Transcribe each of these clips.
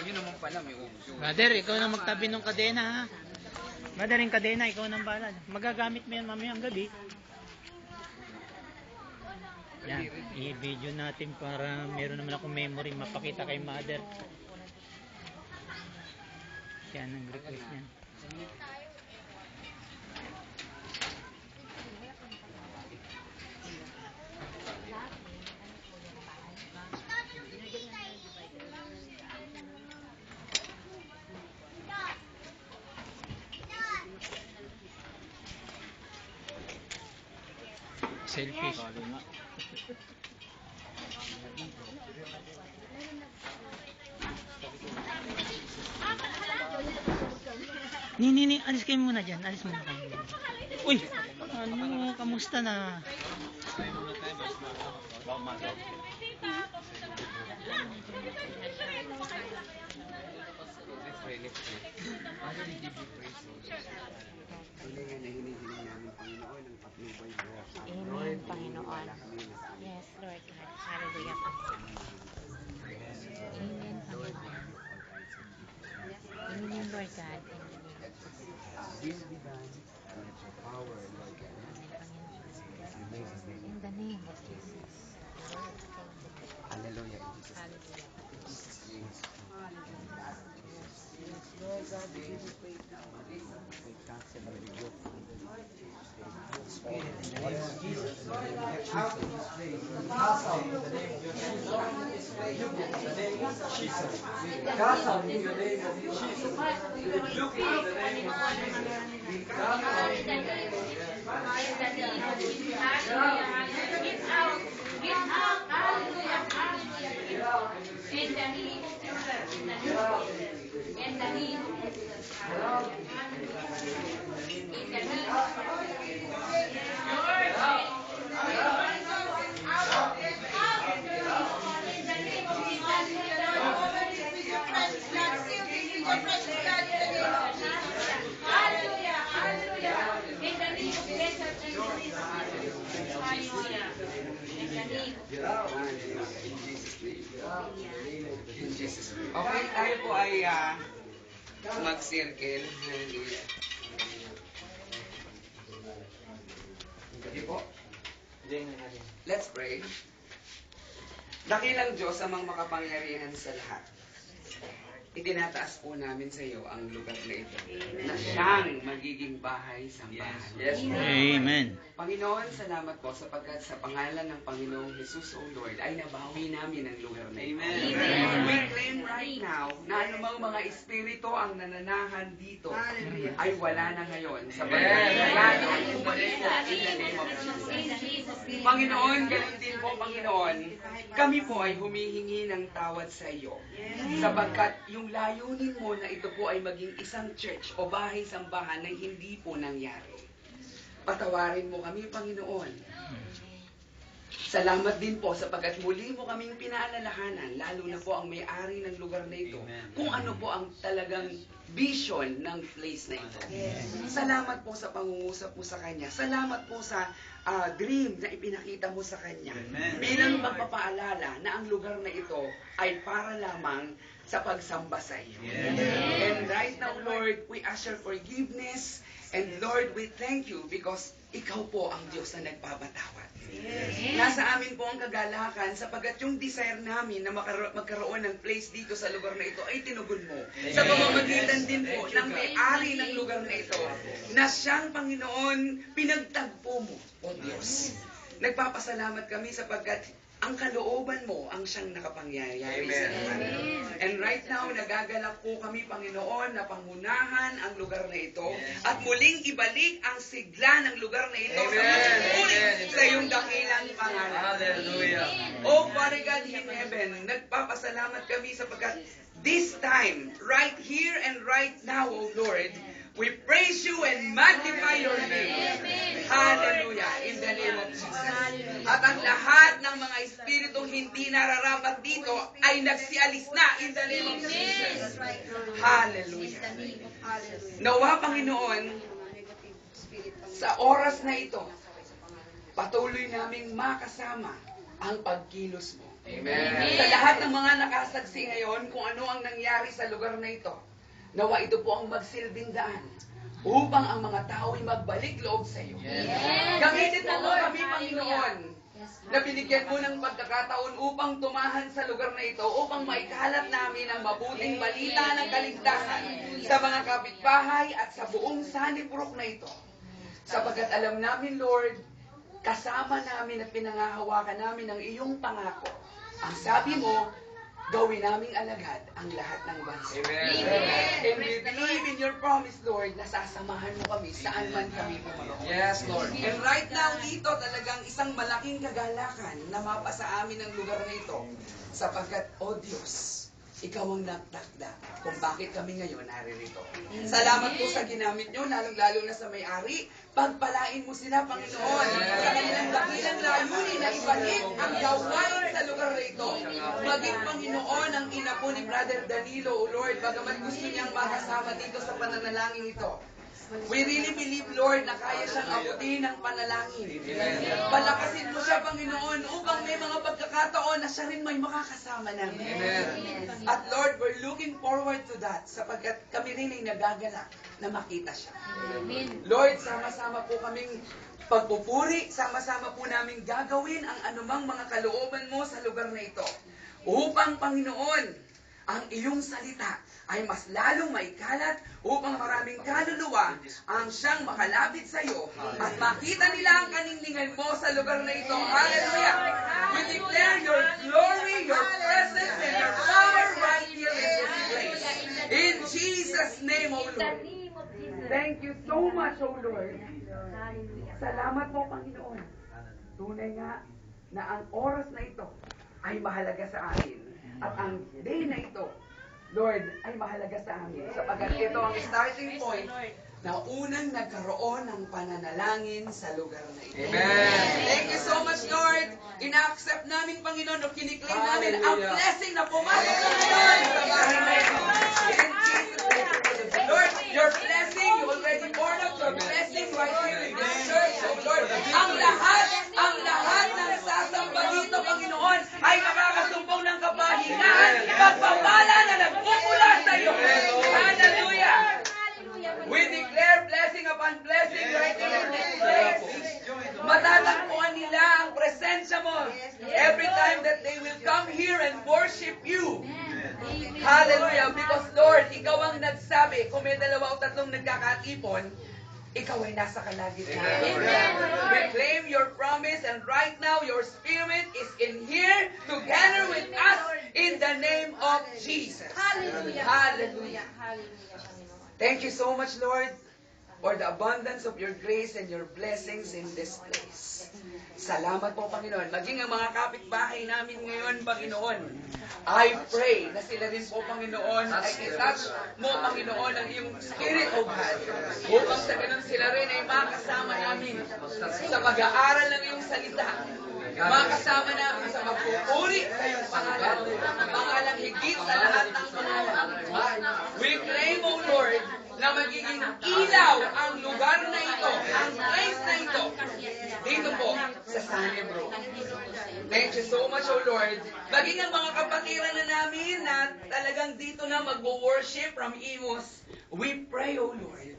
Yun naman pala, may ubos. Brother, ikaw na magtabi ng kadena, ha? Brother, yung kadena, ikaw nang bahala. Magagamit mo yan mamayang gabi. Yan, i-video natin para meron naman akong memory mapakita kay mother. Yan ang request niya. Selfish. Ni, alis kayo muna dyan. Alis muna kayo. Uy, ano, kamusta na? Amen, Panginoon. Yes, Lord God. Hallelujah. Amen, Panginoon. Amen, Lord God. In the name of Jesus. Hallelujah. Hallelujah. Lord God, we give you praise now. We cancel the rebuke. Spirit, in the name of Jesus. Out of this place. Cast out in the name of Jesus. Out of this place. In the name of Jesus. Cast out in the name of Jesus. Look in the name of Jesus. We cast out in the name of Jesus. Get out. Get out. Hallelujah. Hallelujah. In the name of Jesus. In the name of Jesus. In the name of Hallelujah. Hallelujah. In the name of Jesus. Hallelujah. In the name In Jesus' name. Okay, tayo po ay mag-circle. Hallelujah. Sige po. Let's pray. Dakilang Diyos, amang makapangyarihan sa lahat. Itinataas po namin sa iyo ang lugar na ito na siyang magiging bahay sambahan. Yes. Amen. Panginoon, salamat po sapagkat sa pangalan ng Panginoong Jesus, O Lord, ay nabawi namin ang lugar na ito. Amen. We claim right now na anumang mga espiritu ang nananahan dito ay wala na ngayon. Sapagkat nagano ang umalis po in the name of Jesus. Panginoon, ganun din po, Panginoon, kami po ay humihingi ng tawad sa iyo. Sapagkat yung layunin mo na ito po ay maging isang church o bahay-sambahan na hindi po nangyari. Patawarin mo kami, Panginoon. Salamat din po sapagkat muli mo kaming pinaalalahanan, lalo na po ang may-ari ng lugar na ito, kung ano po ang talagang vision ng place na ito. Salamat po sa pangungusap mo sa Kanya. Salamat po sa dream na ipinakita mo sa Kanya. Bilang pagpapaalala na ang lugar na ito ay para lamang sa pagsamba sa iyo. And right now, Lord, we ask your forgiveness. And Lord, we thank you because ikaw po ang Diyos na nagpapatawad. Nasa amin po ang kagalakan sapagkat yung desire namin na magkaroon ng place dito sa lugar na ito ay tinugon mo. Sa pamamagitan din po ng may-ari ng lugar na ito na siyang Panginoon pinagtagpo mo, O Diyos. Nagpapasalamat kami sapagkat ang kalooban mo ang siyang nakapangyayari sa lahat. And right now, nagagalak po kami, Panginoon, na pangunahan ang lugar na ito at muling ibalik ang sigla ng lugar na ito sa pagsusulit sa iyong dakilang pangalan. Hallelujah. Oh, Father God in heaven, nagpapasalamat kami sapagkat this time, right here and right now, O Lord, we praise you and magnify your name. Hallelujah. In the name of Jesus. At ang lahat ng mga espiritong hindi nararapat dito ay nagsialis na in the name of Jesus. Hallelujah. Nawa, Panginoon, sa oras na ito, patuloy naming makasama ang pagkilos mo. Sa lahat ng mga nakasaksi ngayon kung ano ang nangyari sa lugar na ito, nawa ito po ang magsilbing daan upang ang mga tao ay magbalik loob sa iyo. Gamitin mo kami, Panginoon, na binigyan mo ng pagkakataon upang tumahan sa lugar na ito, upang maikalat namin ang mabuting balita ng kaligtasan sa mga kapitbahay at sa buong Sunnybrook na ito. Sapagkat alam namin, Lord, kasama namin at pinangahawakan namin ang iyong pangako. Ang sabi mo, gawin naming alagad ang lahat ng bansa. And we believe in your promise, Lord, na sasamahan mo kami saan man kami pumunta. Yes, Lord. And right now, dito talagang isang malaking kagalakan na mapasa amin ang lugar na ito. Sapagkat, O Diyos, ikaw ang nagtakda kung bakit kami ngayon naririto. Salamat po sa ginamit nyo, lalong-lalo na sa may-ari. Pagpalain mo sila, Panginoon, sa kanilang dakilang layunin na ibalik ang gawain sa lugar na ito. Maging, Panginoon, ang ina po ni Brother Danilo, O Lord, bagamat gusto niyang makasama dito sa pananalangin ito. We really believe, Lord, na kaya siyang abutin ng panalangin. Palakasin mo siya, Panginoon, upang may mga pagkakataon na siya rin may makakasama namin. At Lord, we're looking forward to that sapagkat kami rin ay nagagalak na makita siya. Lord, sama-sama po kaming pagpupuri, sama-sama po namin gagawin ang anumang mga kalooban mo sa lugar na ito. Upang, Panginoon, ang iyong salita ay mas lalong maikalat upang maraming kaluluwa ang siyang makalapit sa iyo at makita nila ang kaningningan mo sa lugar na ito. Hallelujah! We declare your glory, your presence, and your power right here in this place. In Jesus' name, O Lord. Thank you so much, O Lord. Salamat po, Panginoon. Tunay nga na ang oras na ito ay mahalaga sa amin. At ang day na ito, Lord, ay mahalaga sa amin. Sapagkat ito ang starting point na unang nagkaroon ng pananalangin sa lugar na ito. Amen. Thank you so much, Lord. Ina-accept namin, Panginoon, o kiniklaim namin ang blessing na pumasok sa ngayon sa bahay na ito. In Jesus' name. Lord, your blessing, you already poured out your blessing right here in this church, oh Lord. Ang lahat ng sasamba dito, Panginoon, ay makakasumbong ng kapahingahan, pagpapala na nagmumula sa iyo. Hallelujah! We declare blessing upon blessing right here in this place. Matatagpuan nila ang presensya mo every time that they will come here and worship you. Hallelujah! Because Lord, ikaw ang nagsabi, kung may 2 o 3 nagkakatipon, ikaw ay nasa kalagitnaan. We claim your promise and right now your spirit is in here together with us in the name of Jesus. Hallelujah. Hallelujah. Thank you so much, Lord, for the abundance of your grace and your blessings in this place. Salamat po, Panginoon. Maging ang mga kapitbahay namin ngayon, Panginoon, I pray na sila rin po, Panginoon, ay itouch mo, Panginoon, ang iyong Spirit, O God. Upang sa ganun sila rin ay makasama namin sa pag-aaral ng iyong salita. Makasama namin sa magpupuri sa iyong pangalan. Pangalang higit sa lahat ng pangalan. We claim, O Lord, na magiging ilaw ang lugar na ito, ang place na ito, dito po sa Sunnybrook. Thank you so much, O Lord. Maging ang mga kapatiran na namin na talagang dito na mag-worship from Imus, we pray, O Lord,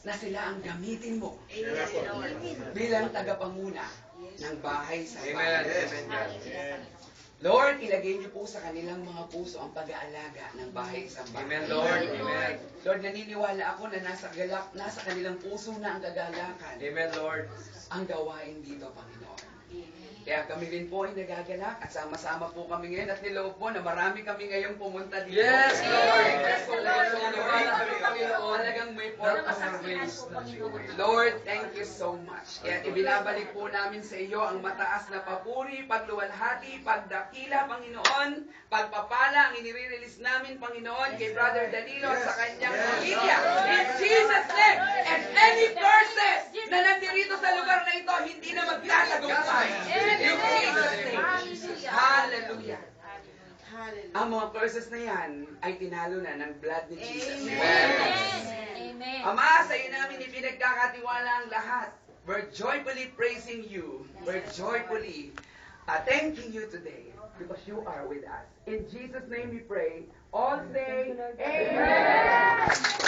na sila ang gamitin mo bilang tagapanguna ng bahay sa bahay. Lord, ilagay niyo po sa kanilang mga puso ang pag-aalaga ng bahay sa bahay. Amen, Lord. Amen. Lord, naniniwala ako na nasa kanilang puso na ang kagalakan. Amen, Lord. Ang gawain dito, Panginoon. Kaya kami rin po ay nagagalak at sama-sama po kami ngayon at niloob po na marami kami ngayong pumunta dito. Yes, Lord. Talagang may purpose. Lord, thank you so much. Kaya ibinabalik po namin sa iyo ang mataas na papuri, pagluwalhati, pagdakila, Panginoon, pagpapala ang inire-release namin, Panginoon, kay Brother Danilo at sa kanyang pamilya. In Jesus' name, and any curses na nandirito sa lugar na ito, hindi na magtatagumpay. In Jesus' name. Hallelujah. Ang mga curses na yan ay tinalo na ng blood ni Jesus. Amen. Ama, sa iyo namin ipinagkakatiwala ang lahat. We're joyfully praising you. We're joyfully thanking you today because you are with us. In Jesus' name we pray. All say, Amen.